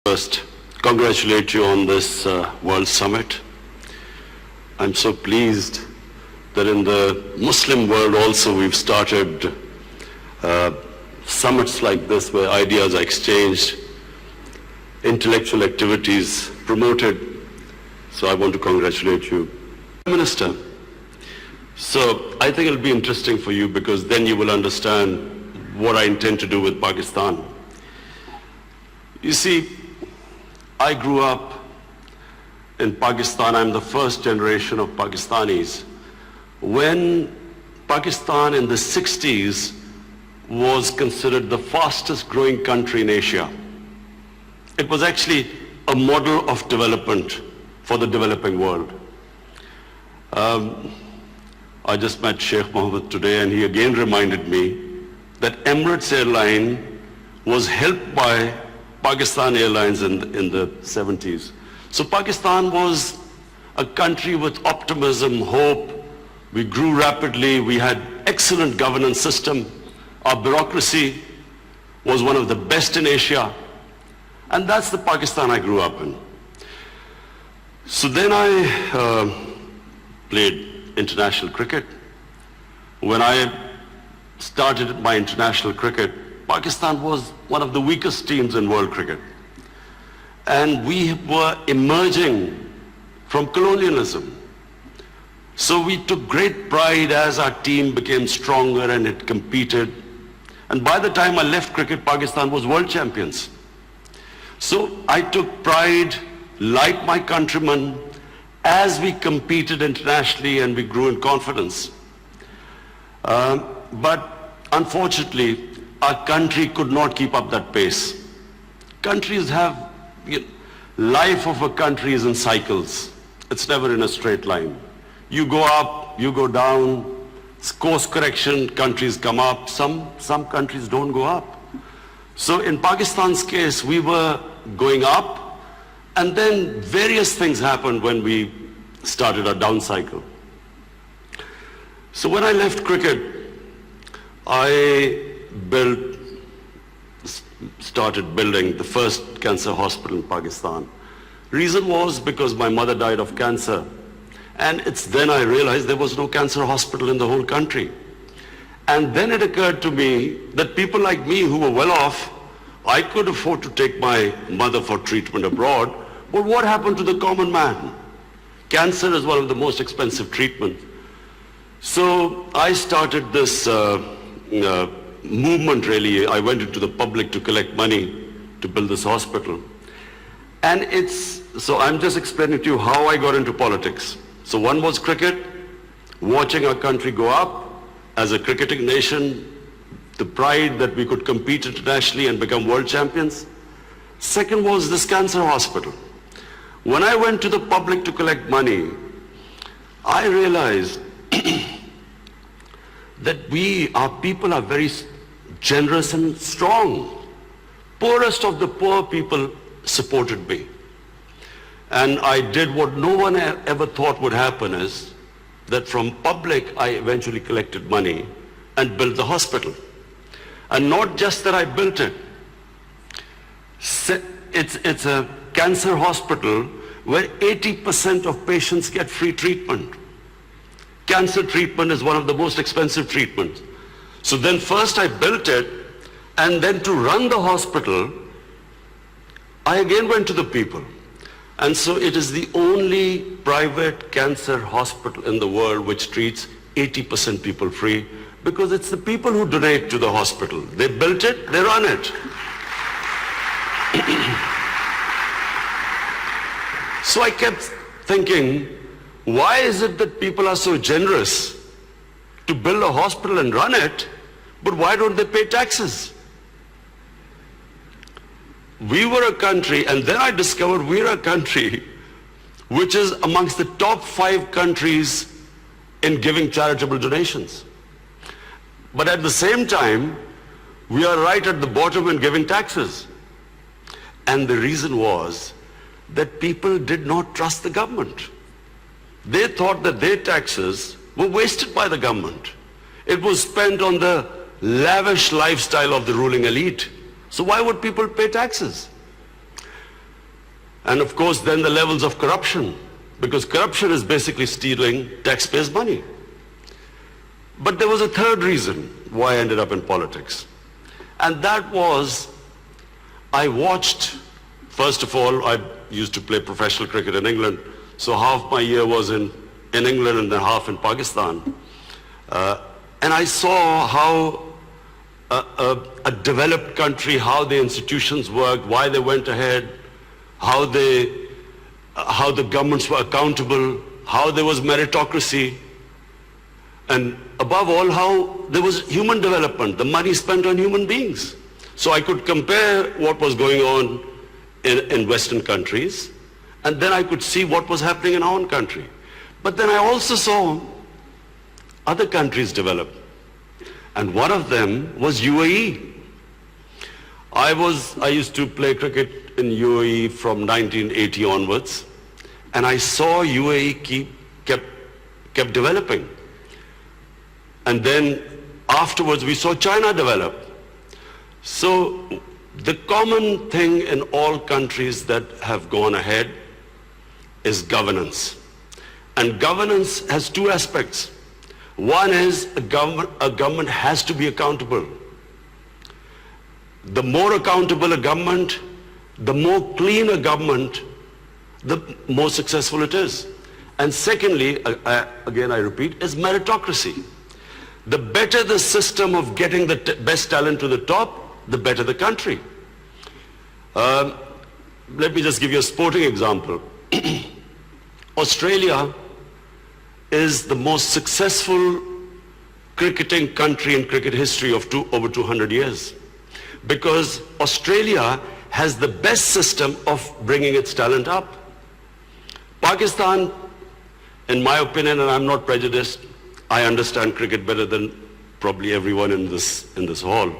First, congratulate you on this World Summit. I'm so pleased that in the Muslim world also we've started summits like this where ideas are exchanged, intellectual activities promoted. So I want to congratulate you. Prime Minister, so I think it'll be interesting for you because then you will understand what I intend to do with Pakistan. You see, I grew up in Pakistan. I'm the first generation of Pakistanis. When Pakistan in the 60s was considered the fastest growing country in Asia, it was actually a model of development for the developing world. I just met Sheikh Mohammed today and he again reminded me that Emirates Airline was helped by Pakistan Airlines in the 70s. So Pakistan was a country with optimism, hope. We grew rapidly. We had excellent governance system. Our bureaucracy was one of the best in Asia. And that's the Pakistan I grew up in. So then I played international cricket. When I started my international cricket, Pakistan was one of the weakest teams in world cricket. And we were emerging from colonialism. So we took great pride as our team became stronger and it competed. And by the time I left cricket, Pakistan was world champions. So I took pride, like my countrymen, as we competed internationally and we grew in confidence. But unfortunately, our country could not keep up that pace. Countries have, life of a country is in cycles. It's never in a straight line. You go up, you go down, course correction, countries come up, some countries don't go up. So in Pakistan's case, we were going up, and then various things happened when we started our down cycle. So when I left cricket, I started building the first cancer hospital in Pakistan. Reason was because my mother died of cancer. And it's then I realized there was no cancer hospital in the whole country. And then it occurred to me that people like me who were well off, I could afford to take my mother for treatment abroad. But what happened to the common man? Cancer is one of the most expensive treatments. So I started this movement really. I went into the public to collect money to build this hospital. And so I'm just explaining to you how I got into politics. So one was cricket, watching our country go up as a cricketing nation, the pride that we could compete internationally and become world champions. Second was this cancer hospital. When I went to the public to collect money, I realized that our people are very generous and strong. Poorest of the poor people supported me. And I did what no one ever thought would happen is that from public I eventually collected money and built the hospital. And not just that I built it. It's a cancer hospital where 80% of patients get free treatment. Cancer treatment is one of the most expensive treatments. So then first I built it, and then to run the hospital, I again went to the people. And so it is the only private cancer hospital in the world which treats 80% people free, because it's the people who donate to the hospital. They built it, they run it. So I kept thinking, why is it that people are so generous to build a hospital and run it, but why don't they pay taxes? We were a country, and then I discovered we're a country which is amongst the top 5 countries in giving charitable donations. But at the same time, we are right at the bottom in giving taxes. And the reason was that people did not trust the government. They thought that their taxes were wasted by the government. It was spent on the lavish lifestyle of the ruling elite. So why would people pay taxes? And of course, then the levels of corruption, because corruption is basically stealing taxpayers' money. But there was a third reason why I ended up in politics. And that was, I watched, first of all, I used to play professional cricket in England, so half my year was in England and then half in Pakistan. And I saw how a developed country, how the institutions worked, why they went ahead, how the governments were accountable, how there was meritocracy, and above all, how there was human development, the money spent on human beings. So I could compare what was going on in Western countries, and then I could see what was happening in our own country. But then I also saw other countries develop, and one of them was UAE. I used to play cricket in UAE from 1980 onwards, and I saw UAE kept developing. And then afterwards we saw China develop. So the common thing in all countries that have gone ahead is governance. And governance has two aspects. One is a government has to be accountable. The more accountable a government, the more clean a government, the more successful it is. And secondly, again I repeat, is meritocracy. The better the system of getting the best talent to the top, the better the country. Let me just give you a sporting example. Australia is the most successful cricketing country in cricket history of over 200 years. Because Australia has the best system of bringing its talent up. Pakistan, in my opinion, and I'm not prejudiced, I understand cricket better than probably everyone in this hall.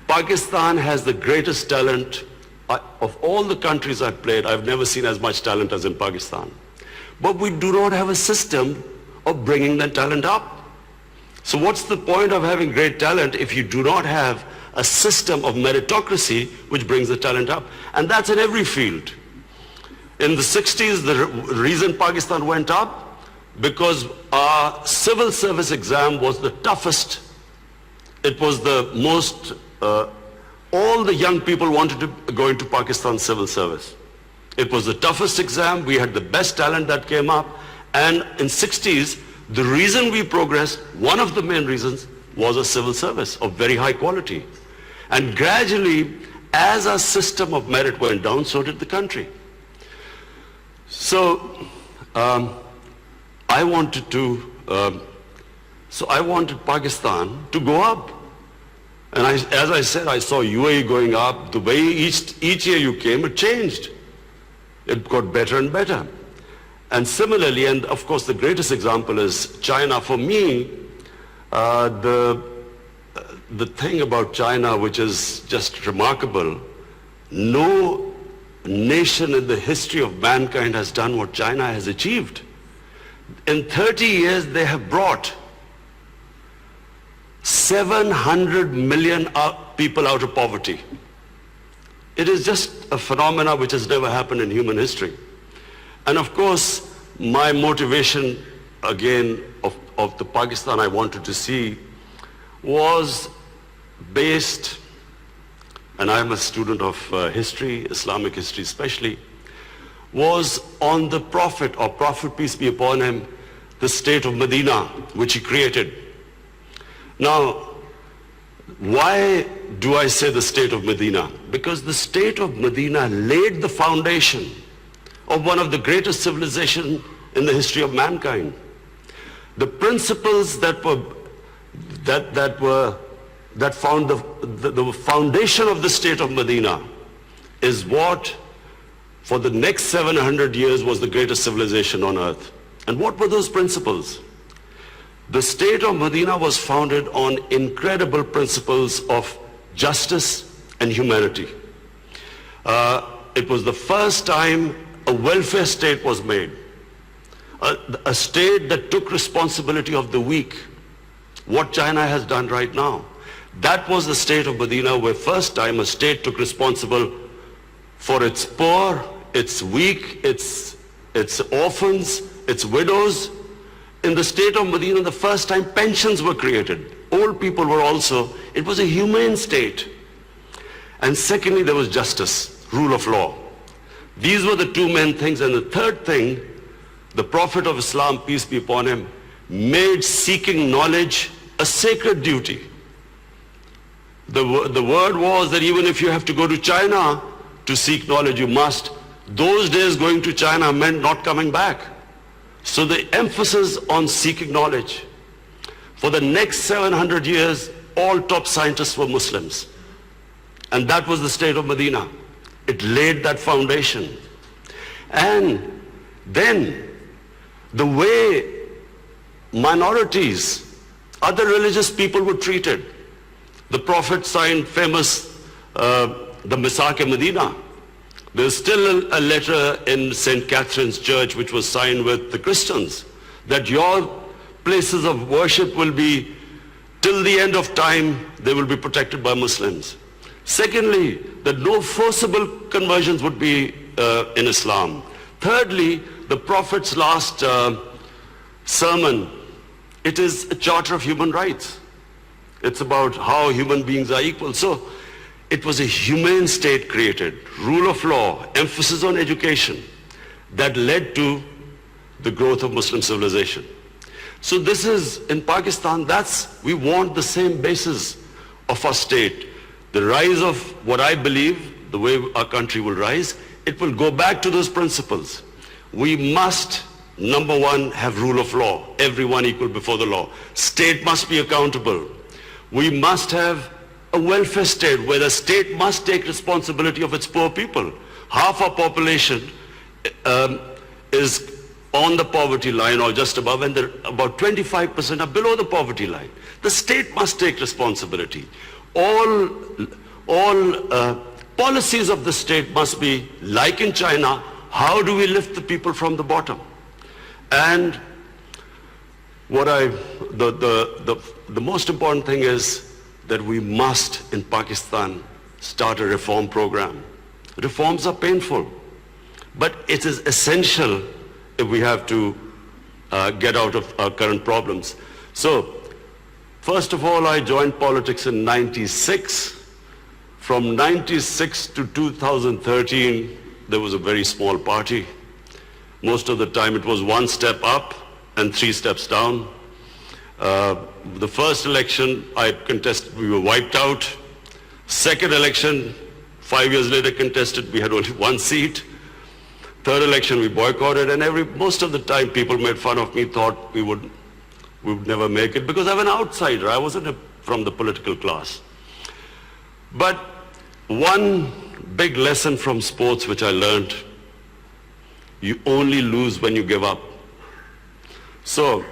Pakistan has the greatest talent. Of all the countries I've played, I've never seen as much talent as in Pakistan. But we do not have a system of bringing that talent up. So what's the point of having great talent if you do not have a system of meritocracy which brings the talent up? And that's in every field. In the 60s, the reason Pakistan went up, because our civil service exam was the toughest. It was the most, all the young people wanted to go into Pakistan civil service. It was the toughest exam, we had the best talent that came up, and in 60s, the reason we progressed, one of the main reasons, was a civil service of very high quality. And gradually, as our system of merit went down, so did the country. So, I wanted Pakistan to go up. And as I said, I saw UAE going up. The way each year you came, it changed. It got better and better. And similarly, and of course the greatest example is China. For me, the thing about China which is just remarkable, no nation in the history of mankind has done what China has achieved. In 30 years, they have brought 700 million people out of poverty. It is just a phenomena which has never happened in human history. And of course, my motivation, again, of the Pakistan I wanted to see was based, and I'm a student of history, Islamic history especially, was on the Prophet, or Prophet, peace be upon him, the state of Medina, which he created. Now, why do I say the state of Medina? Because the state of Medina laid the foundation of one of the greatest civilizations in the history of mankind. The principles that found the foundation of the state of Medina is what for the next 700 years was the greatest civilization on earth. And what were those principles? The state of Medina was founded on incredible principles of justice and humanity. It was the first time a welfare state was made. A state that took responsibility of the weak. What China has done right now. That was the state of Medina where first time a state took responsibility for its poor, its weak, its orphans, its widows. In the state of Medina, the first time pensions were created. Old people were also, it was a humane state. And secondly, there was justice, rule of law. These were the two main things. And the third thing, the Prophet of Islam, peace be upon him, made seeking knowledge a sacred duty. The word was that even if you have to go to China to seek knowledge, you must. Those days going to China meant not coming back. So the emphasis on seeking knowledge. For the next 700 years, all top scientists were Muslims. And that was the state of Medina. It laid that foundation. And then the way minorities, other religious people were treated. The Prophet signed famous, the Misaq-e-Medina. There's still a letter in St. Catherine's Church which was signed with the Christians that your places of worship will be, till the end of time, they will be protected by Muslims. Secondly, that no forcible conversions would be in Islam. Thirdly, the Prophet's last sermon, it is a charter of human rights. It's about how human beings are equal. So it was a humane state created, rule of law, emphasis on education, that led to the growth of Muslim civilization. So this is, in Pakistan, we want the same basis of our state. The rise of what I believe, the way our country will rise, it will go back to those principles. We must, number one, have rule of law, everyone equal before the law. State must be accountable. We must have a welfare state where the state must take responsibility of its poor people. Half our population is on the poverty line or just above, and about 25% are below the poverty line. The state must take responsibility. All policies of the state must be like in China. How do we lift the people from the bottom? And the most important thing is that we must, in Pakistan, start a reform program. Reforms are painful, but it is essential if we have to get out of our current problems. So, first of all, I joined politics in '96. From '96 to 2013, there was a very small party. Most of the time it was one step up and 3 steps down. The first election I contested, we were wiped out. Second election, 5 years later contested, we had only 1 seat. Third election we boycotted, and most of the time people made fun of me, thought we would never make it, because I'm an outsider. I wasn't from the political class. But one big lesson from sports which I learned, you only lose when you give up. So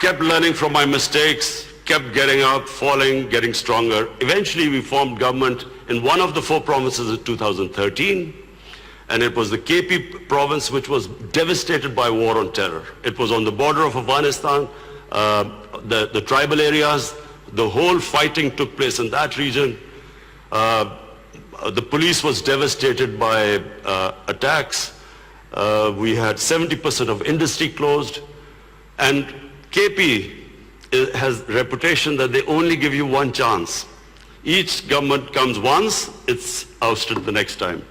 kept learning from my mistakes, kept getting up, falling, getting stronger. Eventually we formed government in one of the 4 provinces in 2013, and it was the KP province which was devastated by war on terror. It was on the border of Afghanistan, the tribal areas, the whole fighting took place in that region. The police was devastated by attacks. We had 70% of industry closed, and KP has reputation that they only give you 1 chance. Each government comes once, it's ousted the next time.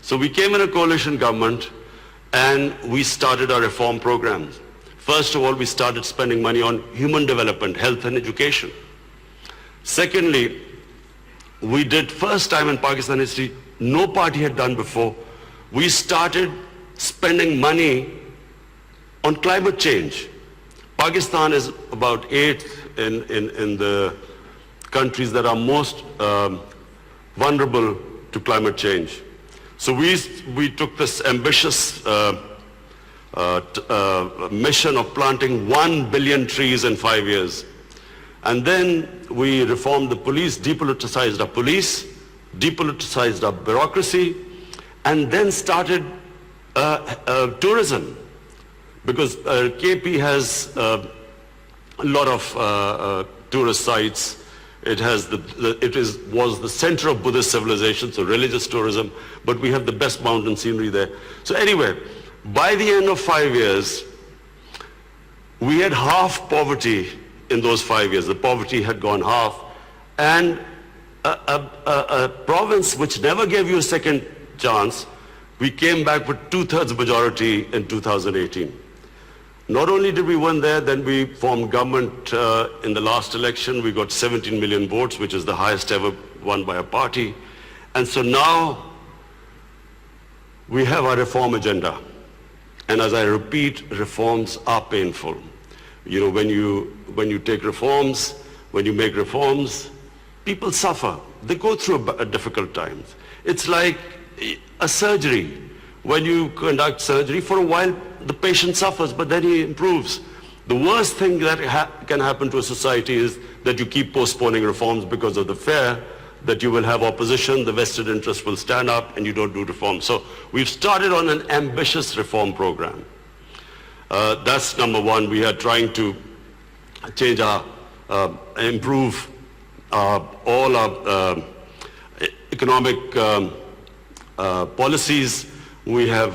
So we came in a coalition government and we started our reform programs. First of all, we started spending money on human development, health and education. Secondly, we did, first time in Pakistan history, no party had done before, we started spending money on climate change. Pakistan is about 8th in the countries that are most vulnerable to climate change. So we took this ambitious mission of planting 1 billion trees in 5 years. And then we reformed the police, depoliticized our police, depoliticized our bureaucracy, and then started tourism. Because KP has a lot of tourist sites. It has was the center of Buddhist civilization, so religious tourism, but we have the best mountain scenery there. So anyway, by the end of 5 years, we had half poverty in those 5 years. The poverty had gone half. And a province which never gave you a second chance, we came back with 2/3 majority in 2018. Not only did we win there, then we formed government in the last election. We got 17 million votes, which is the highest ever won by a party. And so now we have our reform agenda. And as I repeat, reforms are painful. You know, when you take reforms, when you make reforms, people suffer. They go through a difficult times. It's like a surgery. When you conduct surgery, for a while the patient suffers, but then he improves. The worst thing that can happen to a society is that you keep postponing reforms because of the fear that you will have opposition, the vested interest will stand up, and you don't do reforms. So we've started on an ambitious reform program. That's number one. We are trying to change improve all our economic policies. We have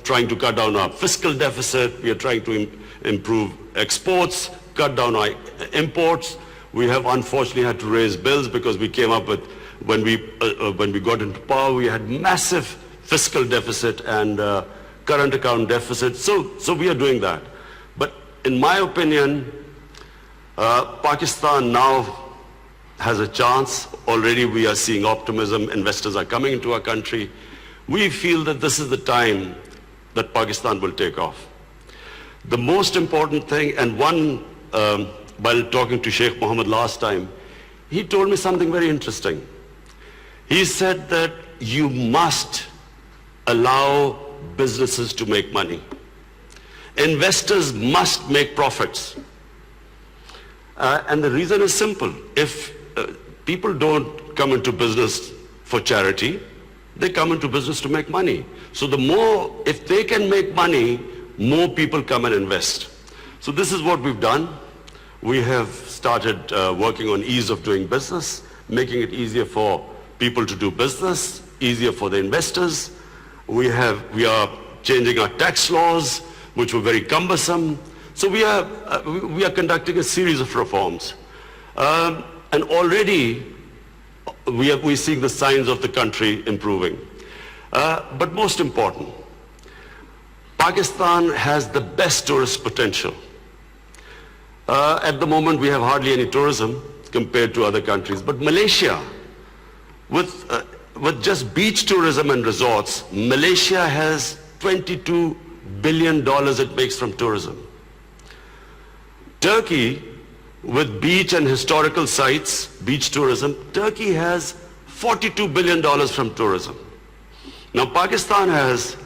trying to cut down our fiscal deficit. We are trying to improve exports, cut down our imports. We have unfortunately had to raise bills because we came up with, when we got into power, we had massive fiscal deficit and current account deficit. So we are doing that. But in my opinion, Pakistan now has a chance. Already we are seeing optimism. Investors are coming into our country. We feel that this is the time that Pakistan will take off. The most important thing, and while talking to Sheikh Mohammed last time, he told me something very interesting. He said that you must allow businesses to make money. Investors must make profits. And the reason is simple. If people don't come into business for charity, they come into business to make money. So if they can make money, more people come and invest. So this is what we've done. We have started working on ease of doing business, making it easier for people to do business, easier for the investors. We are changing our tax laws, which were very cumbersome. So we are conducting a series of reforms. And already we're seeing the signs of the country improving. But most important, Pakistan has the best tourist potential. At the moment, we have hardly any tourism compared to other countries. But Malaysia, with just beach tourism and resorts, Malaysia has $22 billion it makes from tourism. Turkey, with beach and historical sites, beach tourism, Turkey has $42 billion from tourism. Now, Pakistan has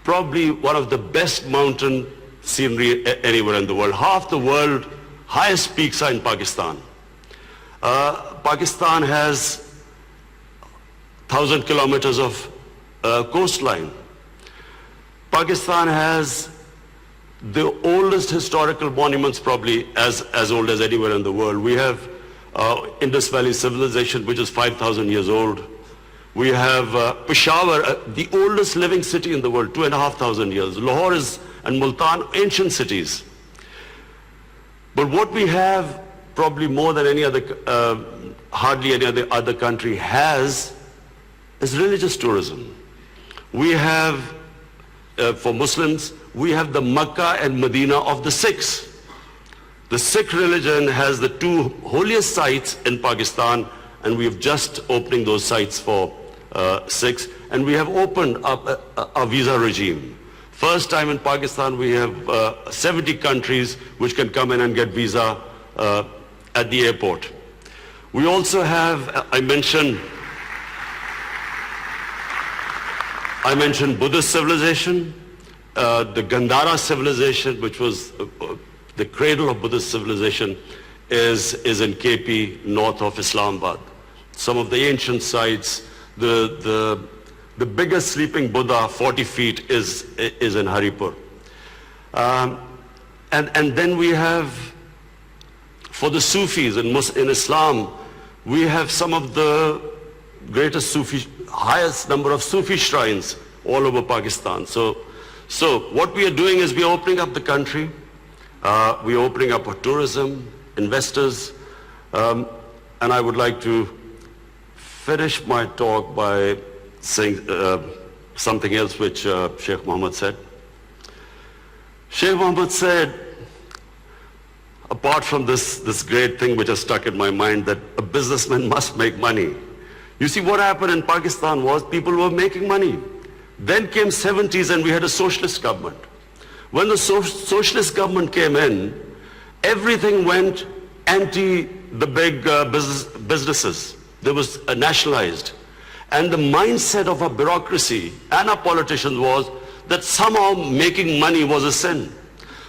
probably one of the best mountain scenery anywhere in the world. Half the world's highest peaks are in Pakistan. Pakistan has 1,000 kilometers of coastline. Pakistan has the oldest historical monuments, probably as old as anywhere in the world. We have Indus Valley civilization, which is 5,000 years old. We have Peshawar, the oldest living city in the world, 2,500 years. Lahore and Multan, ancient cities. But what we have, probably more than any other, hardly any other country has, is religious tourism. We have, for Muslims, we have the Makkah and Medina of the Sikhs. The Sikh religion has the two holiest sites in Pakistan, and we have just opening those sites for Sikhs. And we have opened up a visa regime. First time in Pakistan, we have 70 countries which can come in and get visa at the airport. We also have, I mentioned Buddhist civilization, the Gandhara civilization, which was the cradle of Buddhist civilization, is in KP, north of Islamabad. Some of the ancient sites, the biggest sleeping Buddha, 40 feet, is in Haripur. And then we have, for the Sufis in Islam, we have some of the greatest highest number of Sufi shrines all over Pakistan. So what we are doing is we are opening up the country, we are opening up for tourism, investors, and I would like to finish my talk by saying something else which Sheikh Mohammed said. Sheikh Mohammed said, apart from this great thing which has stuck in my mind, that a businessman must make money. You see, what happened in Pakistan was people were making money. Then came 70s and we had a socialist government. When the socialist government came in, everything went anti the big businesses. They was nationalized. And the mindset of our bureaucracy and our politicians was that somehow making money was a sin.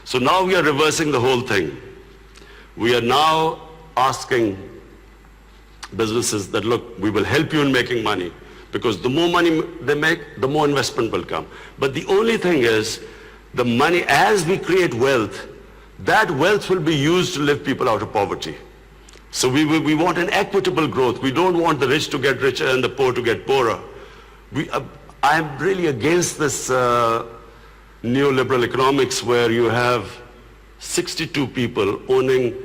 So now we are reversing the whole thing. We are now asking businesses that, look, we will help you in making money, because the more money they make, the more investment will come. But the only thing is, the money, as we create wealth, that wealth will be used to lift people out of poverty. So we want an equitable growth. We don't want the rich to get richer and the poor to get poorer. I'm really against this neoliberal economics where you have 62 people owning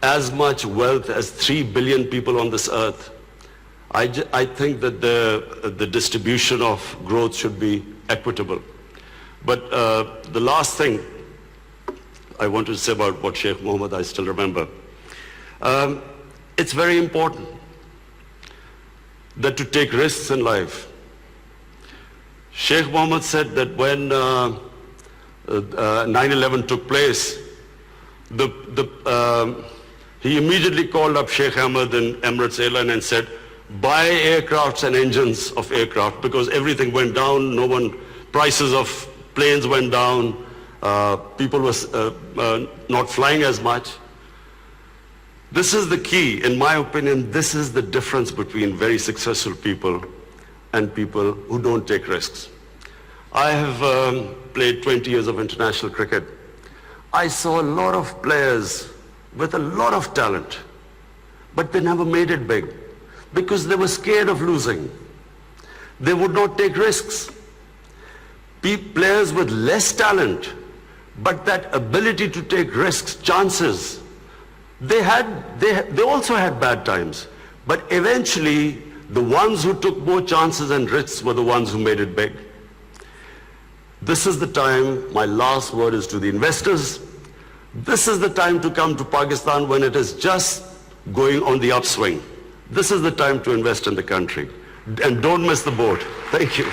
as much wealth as 3 billion people on this earth. I think that the distribution of growth should be equitable. But the last thing I want to say about what Sheikh Mohammed, I still remember. It's very important that to take risks in life. Sheikh Mohammed said that when 9/11 took place, he immediately called up Sheikh Ahmed and Emirates Airline and said, buy aircrafts and engines of aircraft, because everything went down. Prices of planes went down. People were not flying as much. This is the key, in my opinion. This is the difference between very successful people and people who don't take risks. I have played 20 years of international cricket. I saw a lot of players with a lot of talent, but they never made it big because they were scared of losing. They would not take risks. Players with less talent, but that ability to take risks, chances, they also had bad times. But eventually, the ones who took more chances and risks were the ones who made it big. This is the time, my last word is to the investors. This is the time to come to Pakistan when it is just going on the upswing. This is the time to invest in the country. And don't miss the boat. Thank you.